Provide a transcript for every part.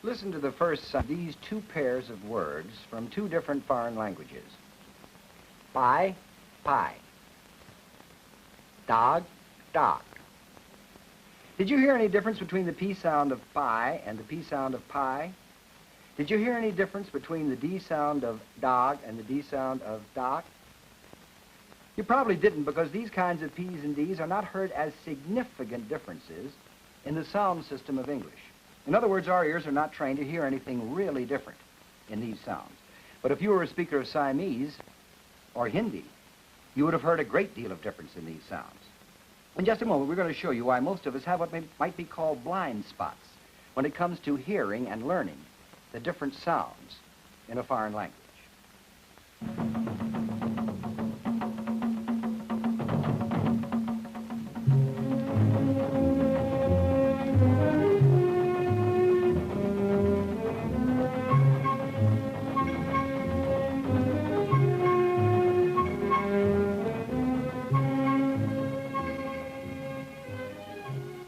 Listen to the first of these two pairs of words from two different foreign languages. Pie, pie. Dog, dog. Did you hear any difference between the P sound of pie and the P sound of pie? Did you hear any difference between the D sound of dog and the D sound of dog? You probably didn't, because these kinds of P's and D's are not heard as significant differences in the sound system of English. In other words, our ears are not trained to hear anything really different in these sounds. But if you were a speaker of Siamese or Hindi, you would have heard a great deal of difference in these sounds. In just a moment, we're going to show you why most of us have what might be called blind spots when it comes to hearing and learning the different sounds in a foreign language.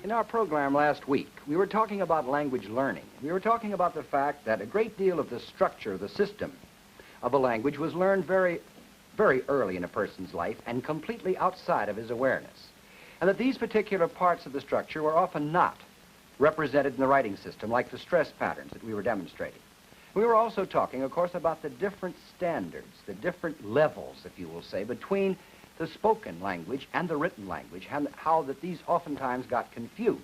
In our program last week, we were talking about language learning. We were talking about the fact that a great deal of the structure, the system of a language was learned very, very early in a person's life and completely outside of his awareness. And that these particular parts of the structure were often not represented in the writing system, like the stress patterns that we were demonstrating. We were also talking, of course, about the different standards, the different levels, if you will say, between the spoken language and the written language, and how that these oftentimes got confused.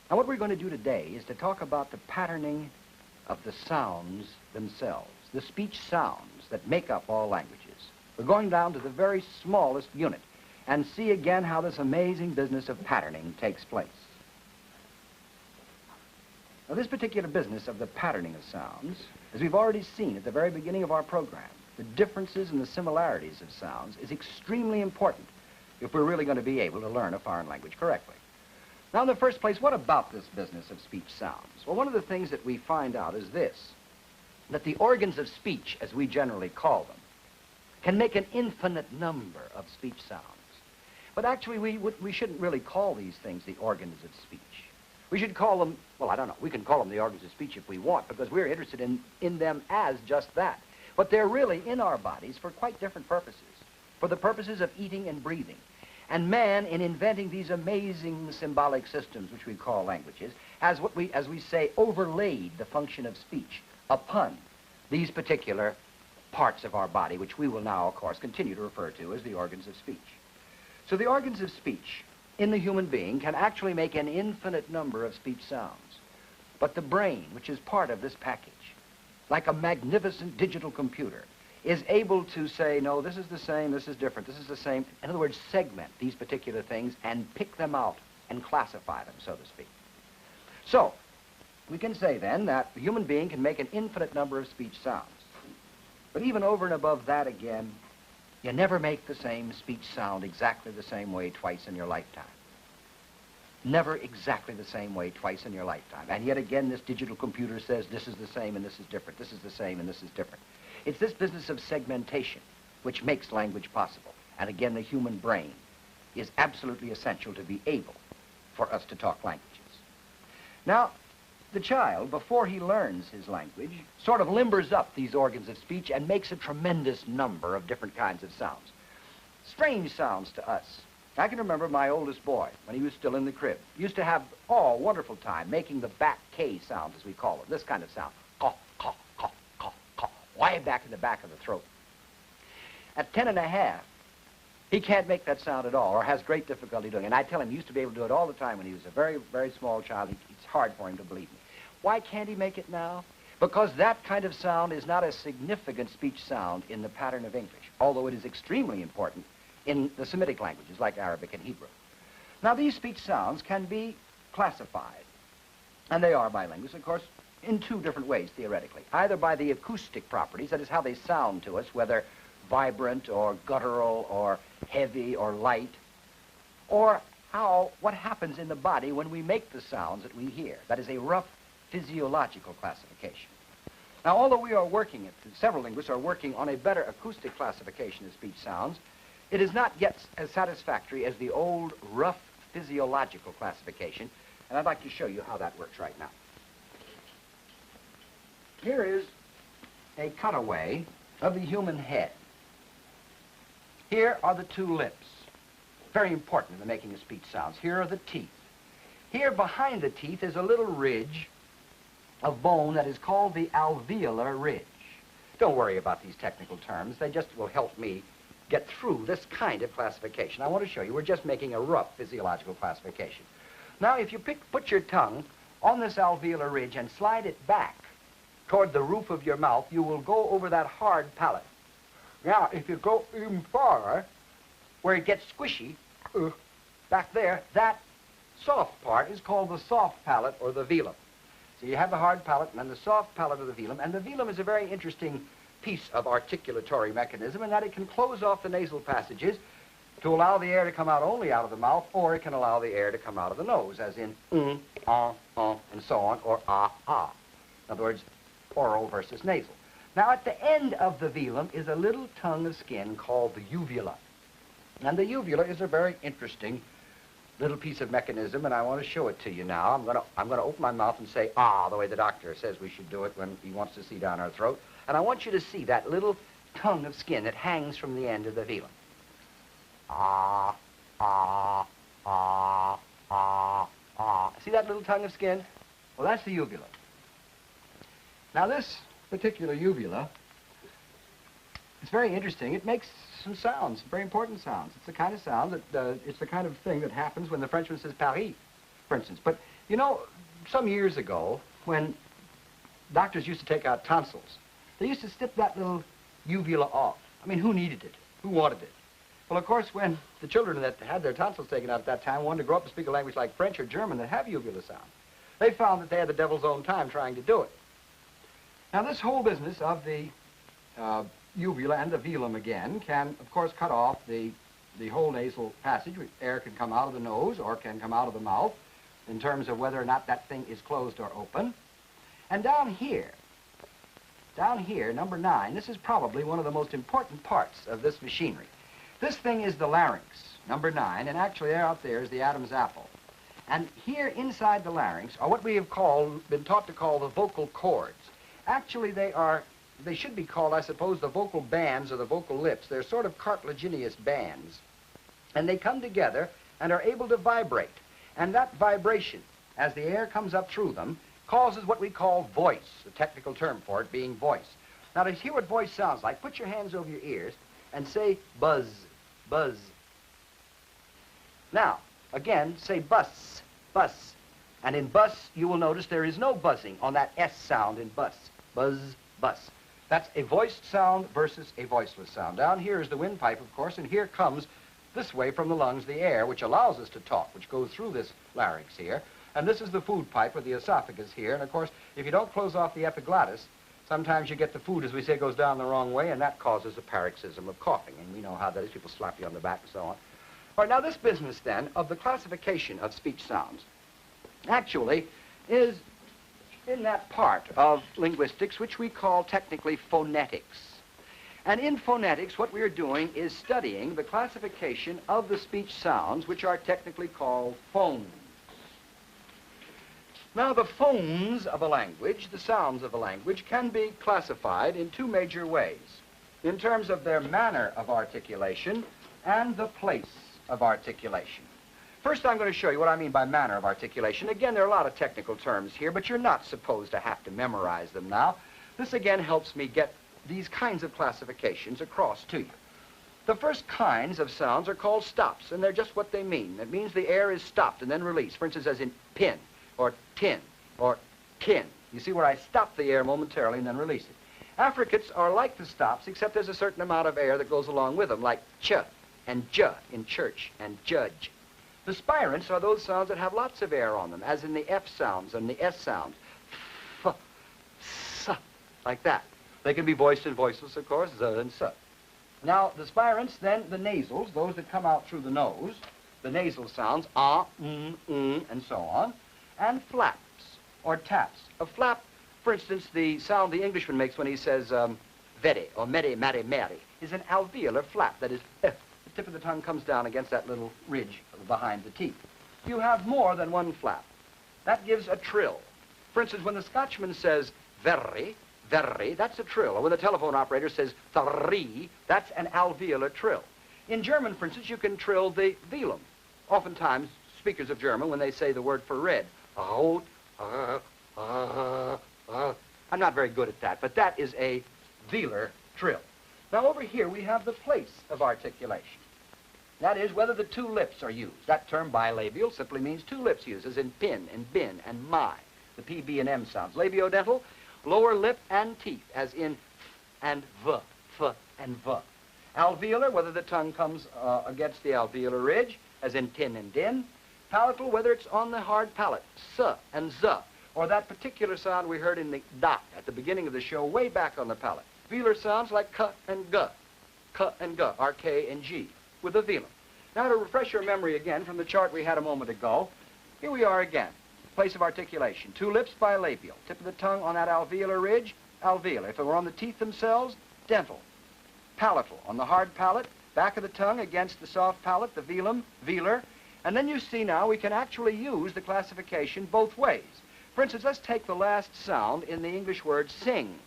Now, what we're going to do today is to talk about the patterning of the sounds themselves, the speech sounds that make up all languages. We're going down to the very smallest unit and see again how this amazing business of patterning takes place. Now, this particular business of the patterning of sounds, as we've already seen at the very beginning of our program, the differences and the similarities of sounds is extremely important if we're really going to be able to learn a foreign language correctly. Now, in the first place, what about this business of speech sounds? Well, one of the things that we find out is this, that the organs of speech, as we generally call them, can make an infinite number of speech sounds. But actually, we shouldn't really call these things the organs of speech. We should call them, well, I don't know, we can call them the organs of speech if we want, because we're interested in them as just that. But they're really in our bodies for quite different purposes, for the purposes of eating and breathing. And man, in inventing these amazing symbolic systems, which we call languages, has what we, as we say, overlaid the function of speech upon these particular parts of our body, which we will now, of course, continue to refer to as the organs of speech. So the organs of speech in the human being can actually make an infinite number of speech sounds. But the brain, which is part of this package, like a magnificent digital computer, is able to say, no, this is the same, this is different, this is the same. In other words, segment these particular things and pick them out and classify them, so to speak. So, we can say then that the human being can make an infinite number of speech sounds. But even over and above that again, you never make the same speech sound exactly the same way twice in your lifetime. Never exactly the same way twice in your lifetime. And yet again, this digital computer says this is the same and this is different, this is the same and this is different. It's this business of segmentation which makes language possible. And again, the human brain is absolutely essential to be able for us to talk languages. Now, the child, before he learns his language, sort of limbers up these organs of speech and makes a tremendous number of different kinds of sounds. Strange sounds to us. I can remember my oldest boy, when he was still in the crib, used to have, a wonderful time making the back K sound, as we call it, this kind of sound. Caw, caw, caw, caw, caw, way back in the back of the throat. At 10 and a half, he can't make that sound at all, or has great difficulty doing it. And I tell him he used to be able to do it all the time when he was a very, very small child. It's hard for him to believe me. Why can't he make it now? Because that kind of sound is not a significant speech sound in the pattern of English, although it is extremely important in the Semitic languages like Arabic and Hebrew. Now, these speech sounds can be classified, and they are by linguists, of course, in two different ways, theoretically. Either by the acoustic properties, that is how they sound to us, whether vibrant or guttural or heavy or light, or what happens in the body when we make the sounds that we hear. That is a rough physiological classification. Now, although we are working, several linguists are working on a better acoustic classification of speech sounds, it is not yet as satisfactory as the old rough physiological classification, and I'd like to show you how that works right now. Here is a cutaway of the human head. Here are the two lips. Very important in the making of speech sounds. Here are the teeth. Here behind the teeth is a little ridge of bone that is called the alveolar ridge. Don't worry about these technical terms. They just will help me get through this kind of classification. I want to show you, we're just making a rough physiological classification. Now, if you put your tongue on this alveolar ridge and slide it back toward the roof of your mouth, you will go over that hard palate. Now, if you go even farther, where it gets squishy, back there, that soft part is called the soft palate or the velum. So you have the hard palate and then the soft palate of the velum, and the velum is a very interesting piece of articulatory mechanism in that it can close off the nasal passages to allow the air to come out only out of the mouth, or it can allow the air to come out of the nose, as in and so on, or ah. In other words, oral versus nasal. Now, at the end of the velum is a little tongue of skin called the uvula. And the uvula is a very interesting little piece of mechanism, and I want to show it to you now. I'm going to open my mouth and say, ah, the way the doctor says we should do it when he wants to see down our throat. And I want you to see that little tongue of skin that hangs from the end of the velum. Ah, ah, ah, ah, ah. See that little tongue of skin? Well, that's the uvula. Now, this particular uvula, it's very interesting. It makes some sounds, very important sounds. It's the kind of sound that, it's the kind of thing that happens when the Frenchman says Paris, for instance. But, you know, some years ago, when doctors used to take out tonsils, they used to snip that little uvula off. I mean, who needed it? Who wanted it? Well, of course, when the children that had their tonsils taken out at that time wanted to grow up and speak a language like French or German that have uvula sounds, they found that they had the devil's own time trying to do it. Now, this whole business of the uvula and the velum again can, of course, cut off the whole nasal passage. Air can come out of the nose or can come out of the mouth in terms of whether or not that thing is closed or open. And down here, number 9, this is probably one of the most important parts of this machinery. This thing is the larynx, number 9, and actually out there is the Adam's apple. And here inside the larynx are what we have been taught to call the vocal cords. Actually, they should be called, I suppose, the vocal bands or the vocal lips. They're sort of cartilaginous bands. And they come together and are able to vibrate. And that vibration, as the air comes up through them, causes what we call voice, the technical term for it being voice. Now, to hear what voice sounds like, put your hands over your ears and say buzz, buzz. Now, again, say bus, bus. And in bus, you will notice there is no buzzing on that S sound in bus. Buzz, bus. That's a voiced sound versus a voiceless sound. Down here is the windpipe, of course, and here comes, this way from the lungs, the air, which allows us to talk, which goes through this larynx here. And this is the food pipe or the esophagus here. And, of course, if you don't close off the epiglottis, sometimes you get the food, as we say, goes down the wrong way, and that causes a paroxysm of coughing. And we know how that is. People slap you on the back and so on. All right, now this business, then, of the classification of speech sounds actually is in that part of linguistics which we call technically phonetics. And in phonetics, what we are doing is studying the classification of the speech sounds, which are technically called phones. Now, the phones of a language, the sounds of a language, can be classified in two major ways, in terms of their manner of articulation and the place of articulation. First, I'm going to show you what I mean by manner of articulation. Again, there are a lot of technical terms here, but you're not supposed to have to memorize them now. This, again, helps me get these kinds of classifications across to you. The first kinds of sounds are called stops, and they're just what they mean. It means the air is stopped and then released. For instance, as in pin, or tin, or tin. You see where I stop the air momentarily and then release it. Affricates are like the stops, except there's a certain amount of air that goes along with them, like ch and j in church and judge. The spirants are those sounds that have lots of air on them, as in the F sounds and the S sounds. F, s, like that. They can be voiced and voiceless, of course, z and s. Now, the spirants, then the nasals, those that come out through the nose, the nasal sounds, and so on, and flaps, or taps. A flap, for instance, the sound the Englishman makes when he says vede, or mere, mare, mere, is an alveolar flap, that is, the tip of the tongue comes down against that little ridge behind the teeth. You have more than one flap. That gives a trill. For instance, when the Scotchman says very, Verri, that's a trill. Or when the telephone operator says three, that's an alveolar trill. In German, for instance, you can trill the velum. Oftentimes, speakers of German, when they say the word for red, rot, I'm not very good at that, but that is a velar trill. Now over here we have the place of articulation. That is, whether the two lips are used. That term bilabial simply means two lips used, as in pin and bin and my, the P, B, and M sounds. Labiodental, lower lip and teeth, as in f and v, f and v. Alveolar, whether the tongue comes against the alveolar ridge, as in tin and din. Palatal, whether it's on the hard palate, s and z, or that particular sound we heard in the da at the beginning of the show, way back on the palate. Velar sounds like k and g, r, k, and g, with a velum. Now to refresh your memory again from the chart we had a moment ago, here we are again. Place of articulation. Two lips bilabial. Tip of the tongue on that alveolar ridge, alveolar. If it were on the teeth themselves, dental. Palatal. On the hard palate, back of the tongue against the soft palate, the velum, velar. And then you see now we can actually use the classification both ways. For instance, let's take the last sound in the English word sing.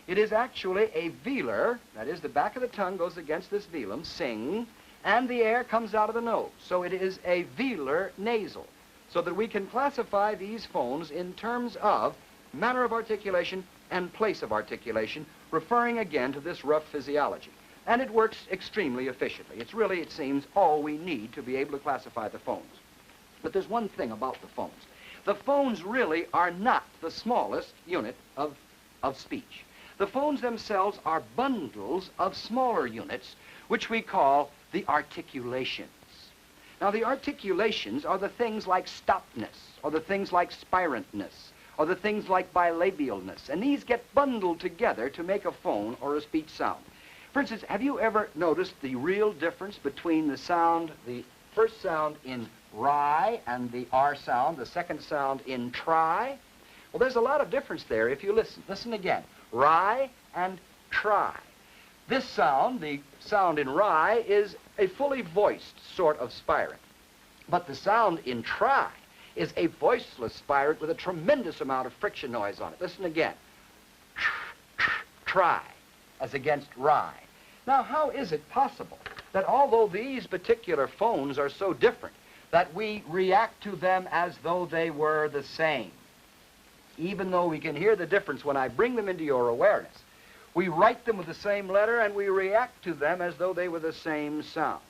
It is actually a velar, that is, the back of the tongue goes against this velum, sing, and the air comes out of the nose. So it is a velar nasal, so that we can classify these phones in terms of manner of articulation and place of articulation, referring again to this rough physiology. And it works extremely efficiently. It's really, it seems, all we need to be able to classify the phones. But there's one thing about the phones. The phones really are not the smallest unit of speech. The phones themselves are bundles of smaller units, which we call the articulations. Now, the articulations are the things like stopness, or the things like spirantness, or the things like bilabialness, and these get bundled together to make a phone or a speech sound. For instance, have you ever noticed the real difference between the sound, the first sound in rye and the R sound, the second sound in try? Well, there's a lot of difference there if you listen. Listen again. Rye and try. This sound, the sound in rye, is a fully voiced sort of spirant. But the sound in try is a voiceless spirant with a tremendous amount of friction noise on it. Listen again. Try, as against rye. Now, how is it possible that although these particular phones are so different, that we react to them as though they were the same? Even though we can hear the difference when I bring them into your awareness, we write them with the same letter and we react to them as though they were the same sound.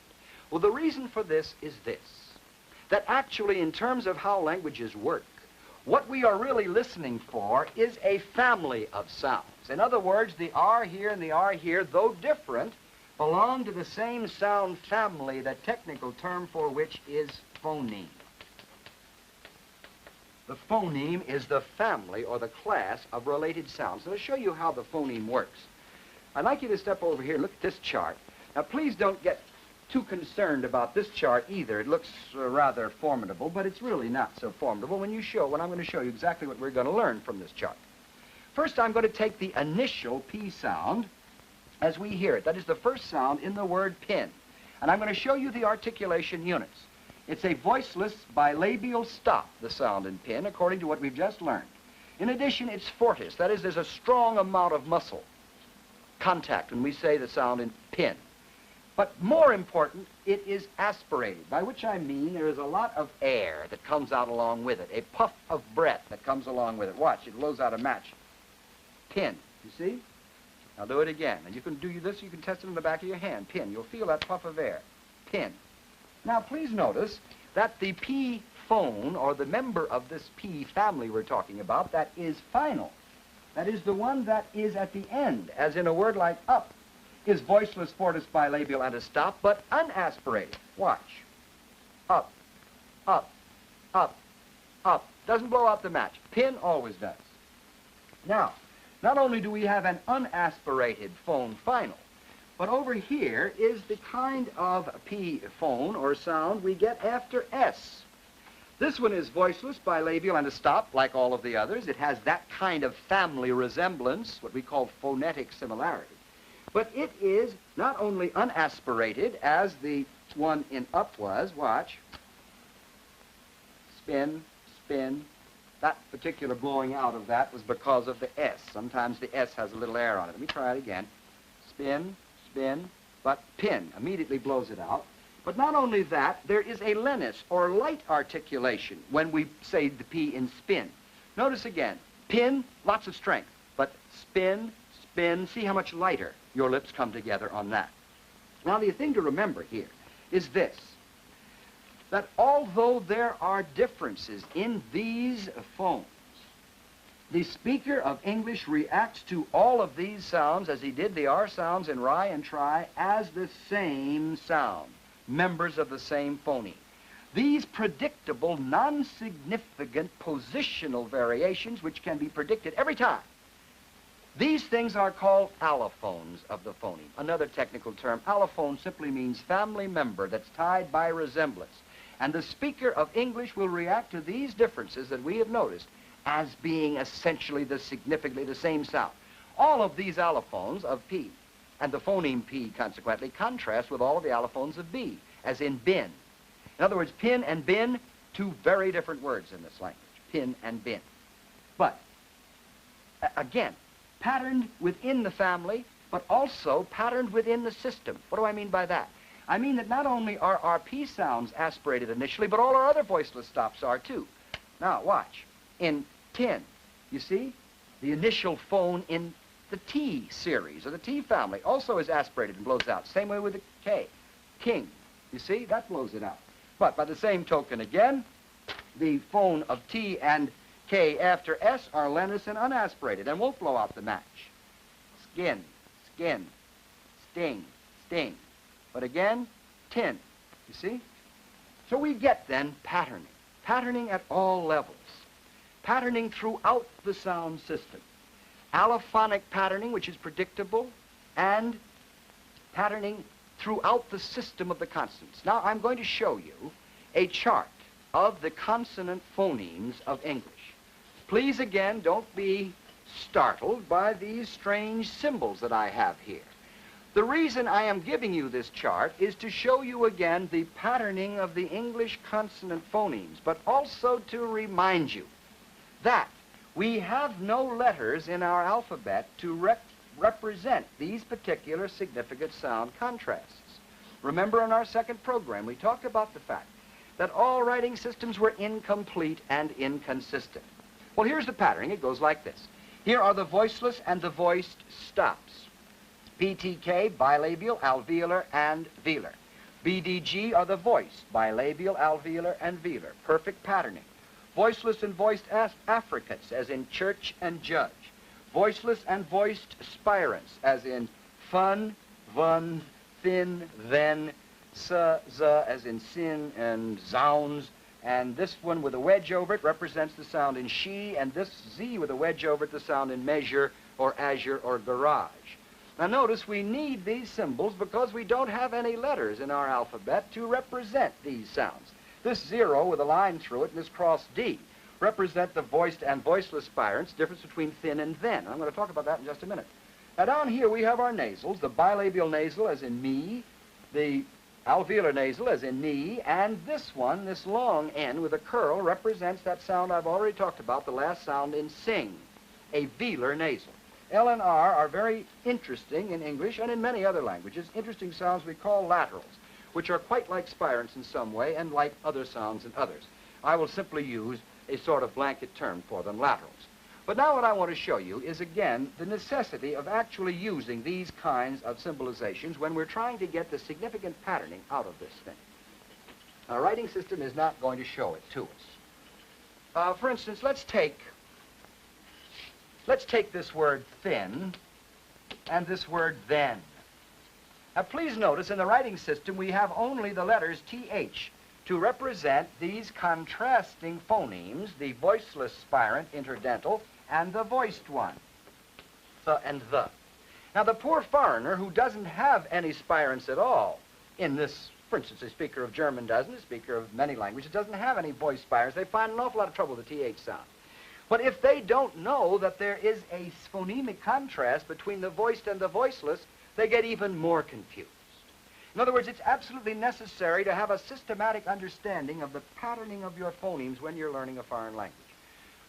Well, the reason for this is this, that actually in terms of how languages work, what we are really listening for is a family of sounds. In other words, the R here and the R here, though different, belong to the same sound family, the technical term for which is phoneme. The phoneme is the family or the class of related sounds. Now, to show you how the phoneme works, I'd like you to step over here and look at this chart. Now, please don't get too concerned about this chart either. It looks rather formidable, but it's really not so formidable when I'm going to show you exactly what we're going to learn from this chart. First, I'm going to take the initial P sound as we hear it. That is the first sound in the word pin. And I'm going to show you the articulation units. It's a voiceless bilabial stop, the sound in pin, according to what we've just learned. In addition, it's fortis. That is, there's a strong amount of muscle contact when we say the sound in pin. But more important, it is aspirated, by which I mean there is a lot of air that comes out along with it, a puff of breath that comes along with it. Watch, it blows out a match. Pin, you see? Now do it again. And you can do this, you can test it in the back of your hand. Pin, you'll feel that puff of air. Pin. Now, please notice that the P phone, or the member of this P family we're talking about, that is final. That is the one that is at the end, as in a word like up, is voiceless, fortis, bilabial, and a stop, but unaspirated. Watch. Up, up, up, up. Doesn't blow out the match. Pin always does. Now, not only do we have an unaspirated phone final, but over here is the kind of P phone or sound we get after S. This one is voiceless, bilabial, and a stop, like all of the others. It has that kind of family resemblance, what we call phonetic similarity. But it is not only unaspirated, as the one in up was. Watch. Spin, spin, That particular blowing out of that was because of the S. Sometimes the S has a little air on it. Let me try it again. Spin, spin, but pin immediately blows it out. But not only that, there is a lenis, or light articulation, when we say the P in spin. Notice again, pin, lots of strength, but spin, spin, see how much lighter your lips come together on that. Now, the thing to remember here is this, that although there are differences in these phones, the speaker of English reacts to all of these sounds, as he did the R sounds in ri and tri, as the same sound, members of the same phoneme. These predictable, non-significant positional variations, which can be predicted every time, these things are called allophones of the phoneme. Another technical term, allophone simply means family member that's tied by resemblance. And the speaker of English will react to these differences that we have noticed as being essentially significantly the same sound. All of these allophones of P, and the phoneme P, consequently, contrast with all of the allophones of B, as in bin. In other words, pin and bin, two very different words in this language, pin and bin. But, again, patterned within the family, but also patterned within the system. What do I mean by that? I mean that not only are our P sounds aspirated initially, but all our other voiceless stops are too. Now, watch. In tin, you see, the initial phone in the T series, or the T family, also is aspirated and blows out. Same way with the K. King, you see, that blows it out. But by the same token again, the phone of T and K after S are lenis and unaspirated and won't blow out the match. Skin, skin, sting, sting. But again, tin, you see? So we get then patterning. Patterning at all levels. Patterning throughout the sound system. Allophonic patterning, which is predictable, and patterning throughout the system of the consonants. Now, I'm going to show you a chart of the consonant phonemes of English. Please, again, don't be startled by these strange symbols that I have here. The reason I am giving you this chart is to show you again the patterning of the English consonant phonemes, but also to remind you that we have no letters in our alphabet to represent these particular significant sound contrasts. Remember, in our second program, we talked about the fact that all writing systems were incomplete and inconsistent. Well, here's the patterning. It goes like this. Here are the voiceless and the voiced stops. PTK, bilabial, alveolar, and velar. BDG are the voiced, bilabial, alveolar, and velar. Perfect patterning. Voiceless and voiced affricates, as in church and judge. Voiceless and voiced spirants, as in fun, vun, thin, then, as in sin and zounds. And this one with a wedge over it represents the sound in she, and this Z with a wedge over it, the sound in measure, or azure, or garage. Now notice we need these symbols because we don't have any letters in our alphabet to represent these sounds. This 0 with a line through it and this cross D represent the voiced and voiceless spirants, difference between thin and then. I'm going to talk about that in just a minute. Now down here we have our nasals, the bilabial nasal as in me, the alveolar nasal as in knee, and this one, this long N with a curl, represents that sound I've already talked about, the last sound in sing, a velar nasal. L and R are very interesting in English and in many other languages, interesting sounds we call laterals, which are quite like spirants in some way and like other sounds in others. I will simply use a sort of blanket term for them, laterals. But now what I want to show you is, again, the necessity of actually using these kinds of symbolizations when we're trying to get the significant patterning out of this thing. Our writing system is not going to show it to us. For instance, let's take this word thin and this word then. Now please notice in the writing system we have only the letters TH to represent these contrasting phonemes, the voiceless spirant, interdental, and the voiced one, the and the. Now the poor foreigner who doesn't have any spirants at all in this, for instance, a speaker of German doesn't, a speaker of many languages doesn't have any voiced spirants, they find an awful lot of trouble with the TH sound. But if they don't know that there is a phonemic contrast between the voiced and the voiceless, they get even more confused. In other words, it's absolutely necessary to have a systematic understanding of the patterning of your phonemes when you're learning a foreign language.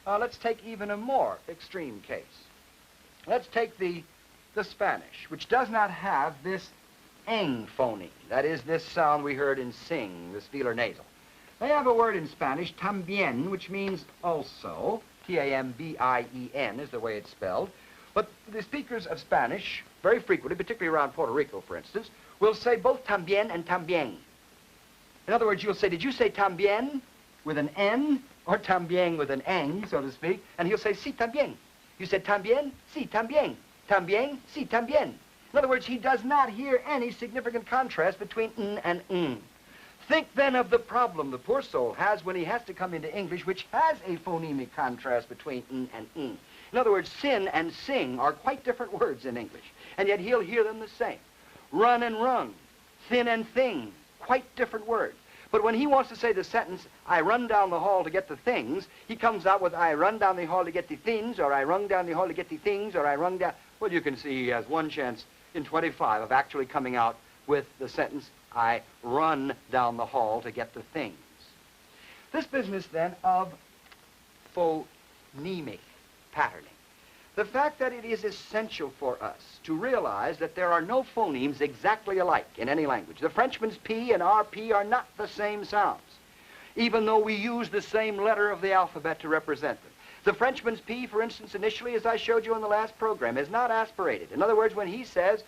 Let's take even a more extreme case. Let's take the Spanish, which does not have this eng phoneme. That is, this sound we heard in sing, this velar nasal. They have a word in Spanish, también, which means also. T-A-M-B-I-E-N is the way it's spelled. But the speakers of Spanish, very frequently, particularly around Puerto Rico, for instance, will say both también and también. In other words, you'll say, did you say también with an N or también with an eng, so to speak? And he'll say, sí, también. You said también? Sí, también. También? Sí, también. In other words, he does not hear any significant contrast between n and ng. Think then of the problem the poor soul has when he has to come into English, which has a phonemic contrast between n and ng. In other words, sin and sing are quite different words in English, and yet he'll hear them the same. Run and rung, thin and thing, quite different words. But when he wants to say the sentence, I run down the hall to get the things, he comes out with, I run down the hall to get the things, or I run down the hall to get the things, or I run down... Well, you can see he has one chance in 25 of actually coming out with the sentence, I run down the hall to get the things. This business, then, of phonemic patterning. The fact that it is essential for us to realize that there are no phonemes exactly alike in any language. The Frenchman's P and our P are not the same sounds, even though we use the same letter of the alphabet to represent them. The Frenchman's P, for instance, initially, as I showed you in the last program, is not aspirated. In other words, when he says,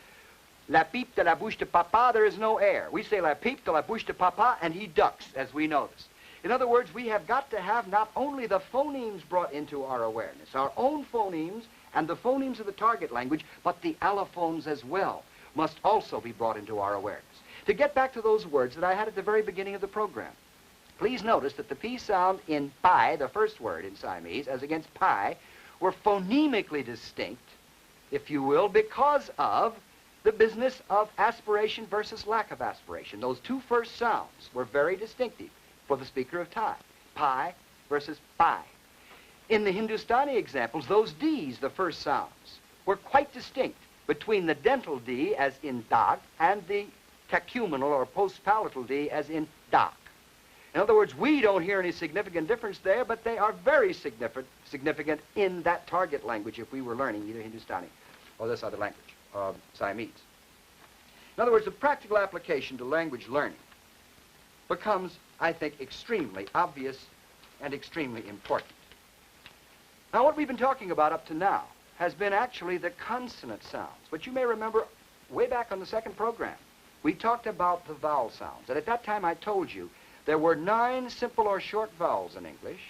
la pipe de la bouche de papa, there is no air. We say la pipe de la bouche de papa, and he ducks, as we know this. In other words, we have got to have not only the phonemes brought into our awareness, our own phonemes and the phonemes of the target language, but the allophones as well must also be brought into our awareness. To get back to those words that I had at the very beginning of the program, please notice that the P sound in pi, the first word in Siamese, as against pi, were phonemically distinct, if you will, because of the business of aspiration versus lack of aspiration. Those two first sounds were very distinctive for the speaker of Thai, pi versus pi. In the Hindustani examples, those Ds, the first sounds, were quite distinct between the dental D, as in dag, and the cacuminal or postpalatal D, as in dak. In other words, we don't hear any significant difference there, but they are very significant in that target language if we were learning either Hindustani or this other language, Siamese. In other words, the practical application to language learning becomes, I think, extremely obvious and extremely important. Now, what we've been talking about up to now has been actually the consonant sounds. But you may remember way back on the second program, we talked about the vowel sounds. And at that time, I told you there were 9 simple or short vowels in English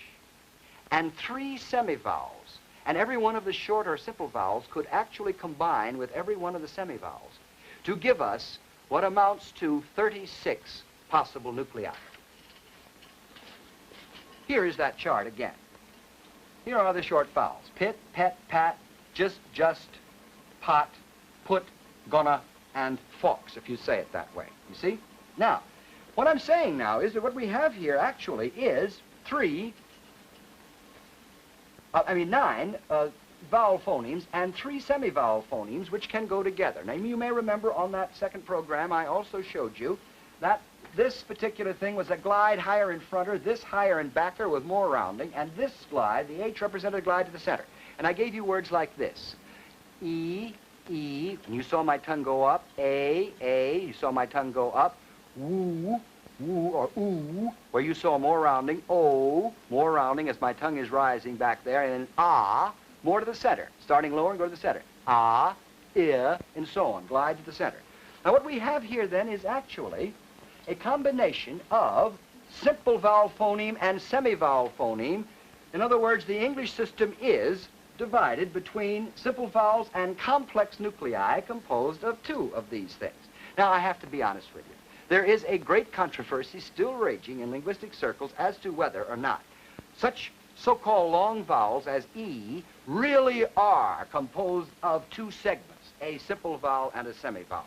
and 3 semivowels. And every one of the short or simple vowels could actually combine with every one of the semivowels to give us what amounts to 36 possible nuclei. Here is that chart again. Here are the short vowels. Pit, pet, pat, just, pot, put, gonna, and fox, if you say it that way. You see? Now, what I'm saying now is that what we have here actually is 9 vowel phonemes and 3 semivowel phonemes which can go together. Now, you may remember on that second program I also showed you that this particular thing was a glide higher in fronter, this higher in backer with more rounding, and this glide, the H represented a glide to the center. And I gave you words like this. E, and you saw my tongue go up. A, you saw my tongue go up. Woo, or ooh, where you saw more rounding. O, more rounding as my tongue is rising back there. And then ah, more to the center, starting lower and go to the center. Ah, and so on, glide to the center. Now what we have here then is actually a combination of simple vowel phoneme and semivowel phoneme. In other words, the English system is divided between simple vowels and complex nuclei composed of 2 of these things. Now, I have to be honest with you. There is a great controversy still raging in linguistic circles as to whether or not such so-called long vowels as E really are composed of 2 segments, a simple vowel and a semivowel.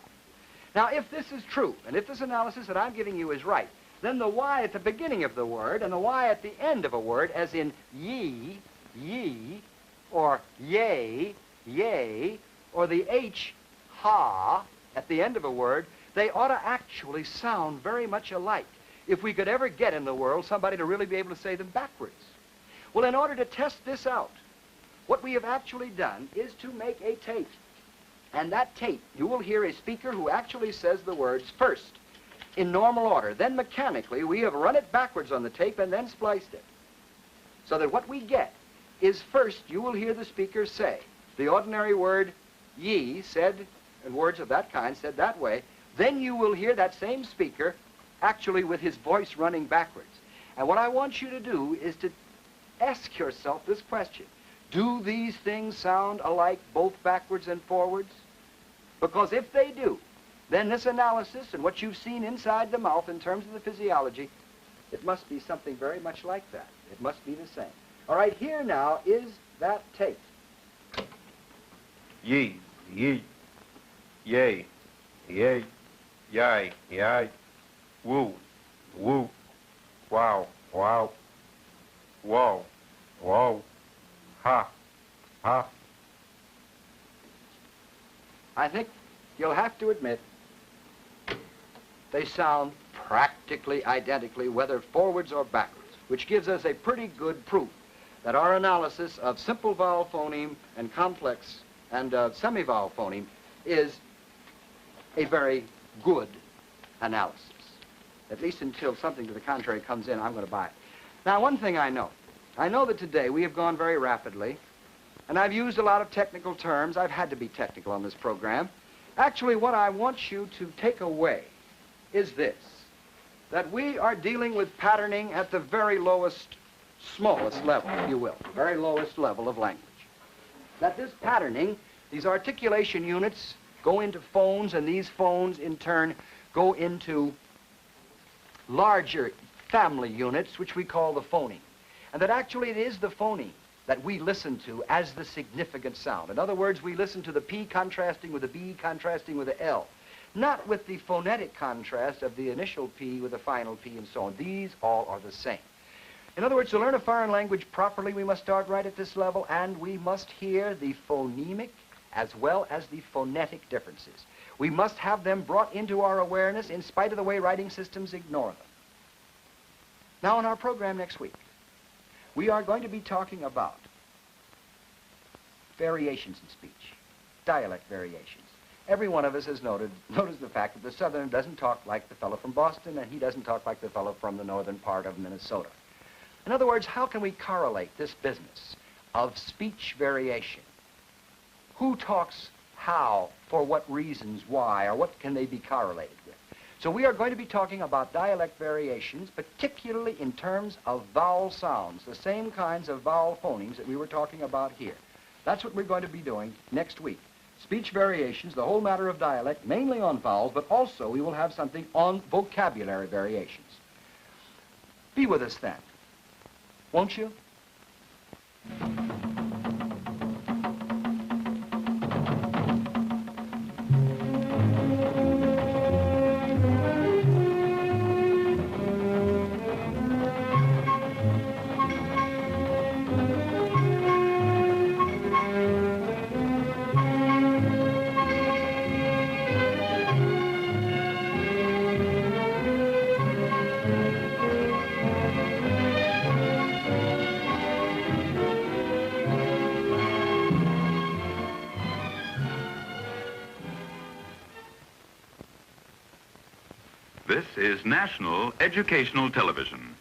Now, if this is true, and if this analysis that I'm giving you is right, then the Y at the beginning of the word and the Y at the end of a word, as in ye, or yea, or the H, ha, at the end of a word, they ought to actually sound very much alike if we could ever get in the world somebody to really be able to say them backwards. Well, in order to test this out, what we have actually done is to make a tape. And that tape, you will hear a speaker who actually says the words first in normal order. Then mechanically, we have run it backwards on the tape and then spliced it. So that what we get is first you will hear the speaker say the ordinary word ye said, and words of that kind said that way. Then you will hear that same speaker actually with his voice running backwards. And what I want you to do is to ask yourself this question. Do these things sound alike both backwards and forwards? Because if they do, then this analysis and what you've seen inside the mouth in terms of the physiology, it must be something very much like that. It must be the same. All right, here now is that tape. Ye, ye, yay, yay, yay, yay, woo, woo, wow, wow, whoa, whoa, ha, ha. I think you'll have to admit they sound practically identically, whether forwards or backwards, which gives us a pretty good proof that our analysis of simple vowel phoneme and complex and semi-vowel phoneme is a very good analysis. At least until something to the contrary comes in, I'm going to buy it. Now, one thing I know that today we have gone very rapidly, and I've used a lot of technical terms. I've had to be technical on this program. Actually, what I want you to take away is this, that we are dealing with patterning at the very lowest, smallest level, if you will, the very lowest level of language. That this patterning, these articulation units, go into phones, and these phones, in turn, go into larger family units, which we call the phoneme. And that actually it is the phoneme that we listen to as the significant sound. In other words, we listen to the P contrasting with the B contrasting with the L, not with the phonetic contrast of the initial P with the final P and so on. These all are the same. In other words, to learn a foreign language properly, we must start right at this level, and we must hear the phonemic as well as the phonetic differences. We must have them brought into our awareness in spite of the way writing systems ignore them. Now, in our program next week, we are going to be talking about variations in speech, dialect variations. Every one of us has noticed the fact that the Southerner doesn't talk like the fellow from Boston, and he doesn't talk like the fellow from the northern part of Minnesota. In other words, how can we correlate this business of speech variation? Who talks how, for what reasons, why, or what can they be correlated with? So we are going to be talking about dialect variations, particularly in terms of vowel sounds, the same kinds of vowel phonemes that we were talking about here. That's what we're going to be doing next week. Speech variations, the whole matter of dialect, mainly on vowels, but also we will have something on vocabulary variations. Be with us then, won't you? This is National Educational Television.